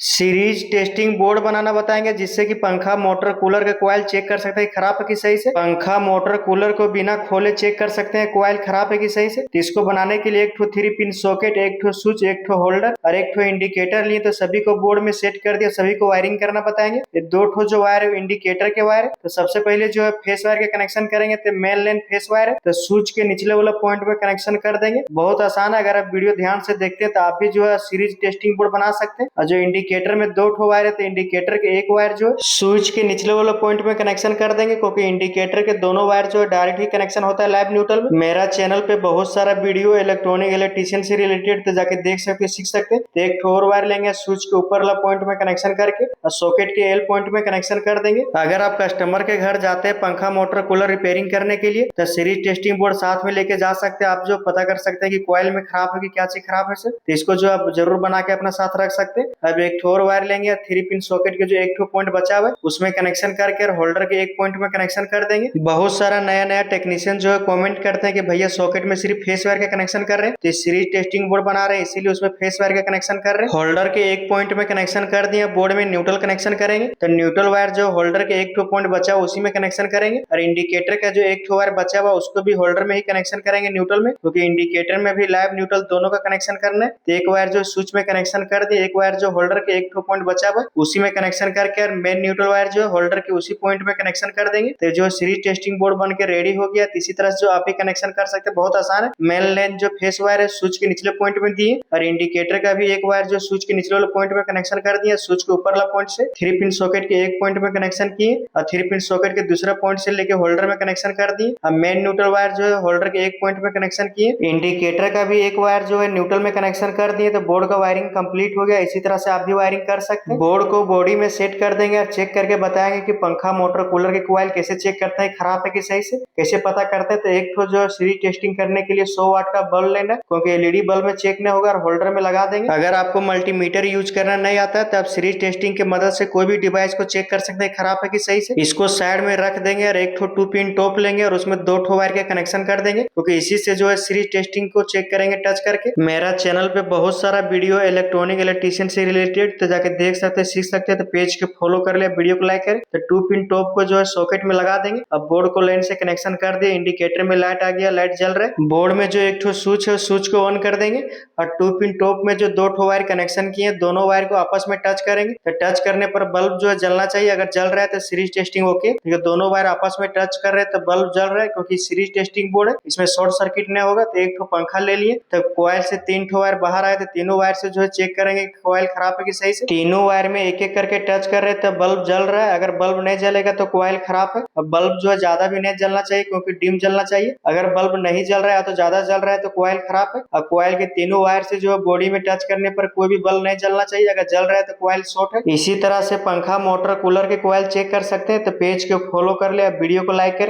Series testing board बनाना बताएंगे जिससे कि पंखा मोटर कूलर का कॉइल चेक कर सकते हैं खराब है कि सही से। पंखा मोटर कूलर को बिना खोले चेक कर सकते हैं कॉइल खराब है कि सही से। तो इसको बनाने के लिए एक ठो 3 पिन सॉकेट, एक ठो स्विच, एक ठो होल्डर और एक ठो इंडिकेटर लिए। तो सभी को बोर्ड में सेट कर दिया, सभी को वायरिंग करना बताएंगे। ये 2 ठो जो वायर है इंडिकेटर के वायर है। तो सबसे पहले जो है फेस वायर के कनेक्शन करेंगे। तो मेन लाइन फेस वायर है, तो स्विच के निचले वाला पॉइंट में कनेक्शन कर देंगे। बहुत आसान है, अगर आप वीडियो ध्यान से देखते हैं तो आप भी जो है सीरीज टेस्टिंग बोर्ड बना सकते हैं। और जो इंडिकेटर में 2 ठो वायर है, तो इंडिकेटर के एक वायर जो है स्विच के निचले वाले पॉइंट में कनेक्शन कर देंगे, क्योंकि इंडिकेटर के दोनों वायर जो है डायरेक्ट ही कनेक्शन होता है लैब न्यूट्रल में। मेरा चैनल पे बहुत सारा वीडियो इलेक्ट्रॉनिक इलेक्ट्रिशियन से रिलेटेड, तो जाके देख सकते सीख सकते। तो एक ठो और वायर लेंगे, स्विच के ऊपर वाला पॉइंट में कनेक्शन करके और सॉकेट के एल पॉइंट में कनेक्शन कर देंगे। अगर आप कस्टमर के घर जाते हैं पंखा मोटर कूलर रिपेयरिंग करने के लिए, तो सीरीज टेस्टिंग बोर्ड साथ में लेके जा सकते हैं। आप जो पता कर सकते हैं कि कॉइल में खराब है कि क्या चीज खराब है सर, तो इसको जो आप जरूर बना के अपना साथ रख सकते हैं। अब एक ठो और वायर लेंगे, 3 पिन सॉकेट के जो एक ठो पॉइंट बचा हुआ है उसमें कनेक्शन करके और होल्डर के एक पॉइंट में कनेक्शन कर देंगे। बहुत सारा नया नया टेक्नीशियन जो है कमेंट करते हैं कि भैया सॉकेट में सिर्फ फेस वायर का कनेक्शन कर रहे हैं, तो सीरीज टेस्टिंग बोर्ड बना रहे हैं इसीलिए उसमें फेस वायर का कनेक्शन कर रहे हैं। होल्डर के एक पॉइंट में कनेक्शन कर दिया, बोर्ड में न्यूट्रल कनेक्शन करेंगे। तो न्यूट्रल वायर जो होल्डर के एक ठो पॉइंट बचा हुआ उसी में कनेक्शन करेंगे, और इंडिकेटर का जो एक ठो वायर बचा हुआ उसको भी होल्डर में ही कनेक्शन करेंगे न्यूट्रल में, क्योंकि इंडिकेटर में भी लैब न्यूट्रल दोनों का कनेक्शन करना है। तो एक वायर जो स्विच में कनेक्शन कर दिया, एक वायर जो होल्डर के एक ठो पॉइंट बचा हुआ उसी में कनेक्शन करके और मेन न्यूट्रल वायर जो है होल्डर के उसी पॉइंट में कनेक्शन कर देंगे। तो जो सीरीज टेस्टिंग बोर्ड बन के रेडी हो गया। इसी तरह से जो आप ही कनेक्शन कर सकते हैं, बहुत आसान है। मेन लाइन जो फेस वायर है स्विच के निचले पॉइंट में दिए, और इंडिकेटर का भी एक वायर जो स्विच के निचले वाले पॉइंट में कनेक्शन कर दिया। स्विच के ऊपर वाला पॉइंट से 3 पिन सॉकेट के एक पॉइंट में कनेक्शन किए, और 3 पिन सॉकेट के दूसरा पॉइंट से लेके होल्डर में कनेक्शन कर दिए। अब मेन न्यूट्रल वायर जो है होल्डर के एक पॉइंट में कनेक्शन किए, इंडिकेटर का भी एक वायर जो है न्यूट्रल में कनेक्शन कर दिए। तो बोर्ड का वायरिंग कंप्लीट हो गया। इसी तरह से आप भी वायरिंग कर सकते हैं। बोर्ड को बॉडी में सेट कर देंगे और चेक करके बताएंगे कि पंखा मोटर कूलर के कॉइल कैसे चेक करते हैं खराब है कि सही से, कैसे पता करते हैं। तो एक तो जो सीरीज टेस्टिंग करने के लिए 100 वाट का बल्ब लेना, क्योंकि एलईडी बल्ब में चेक नहीं होगा, और होल्डर में लगा देंगे। अगर आपको मल्टीमीटर यूज करना नहीं आता है तो आप सीरीज टेस्टिंग की मदद से कोई भी डिवाइस को चेक कर सकते हैं खराब है कि सही से। इसको साइड में रख देंगे और एक 2 पिन टॉप लेंगे और उसमें 2 ठो वायर के कनेक्शन कर देंगे, क्योंकि इसी से जो है सीरीज टेस्टिंग को चेक करेंगे टच करके। मेरा चैनल पे बहुत सारा वीडियो इलेक्ट्रॉनिक इलेक्ट्रिशियन से रिलेटेड, तो जाके देख सकते हैं सीख सकते हैं। तो पेज के फॉलो कर लिया, वीडियो को लाइक करें। तो 2 पिन टॉप को जो है सॉकेट में लगा देंगे। अब बोर्ड को लाइन से कनेक्शन कर दिया, इंडिकेटर में लाइट आ गया, लाइट जल रहा है। बोर्ड में जो एक ठो स्विच है स्विच को ऑन कर देंगे, और 2 पिन टॉप में जो 2 ठो वायर कनेक्शन किए दोनों वायर को आपस में टच करेंगे। तो टच करने पर बल्ब जो है जलना चाहिए, अगर जल रहा है तो सीरीज टेस्टिंग ओके। दोनों वायर आपस में टच कर रहे हैं तो बल्ब जल रहा है, क्योंकि सीरीज टेस्टिंग बोर्ड है, इसमें शॉर्ट सर्किट नहीं होगा। तो एक ठो पंखा ले लिए, तो कॉइल से 3 ठो वायर बाहर आए, तो तीनों वायर से जो है चेक करेंगे कॉइल खराब है कि सही से। तीनों वायर में एक एक करके टच कर रहे हैं तो बल्ब जल रहा है। अगर बल्ब नहीं जलेगा तो कॉइल खराब है। अब बल्ब जो है ज्यादा भी नहीं जलना चाहिए, क्योंकि डिम जलना चाहिए। अगर बल्ब नहीं जल रहा है तो ज्यादा जल रहा है तो कॉइल खराब है। अब कॉइल के तीनों वायर से जो है बॉडी में टच करने पर कोई भी बल्ब नहीं जलना चाहिए, अगर जल रहा है तो कॉइल शॉर्ट है। इसी तरह से पंखा मोटर कूलर के कॉइल चेक कर सकते हैं। तो पेज को फॉलो कर ले, वीडियो को लाइक करें।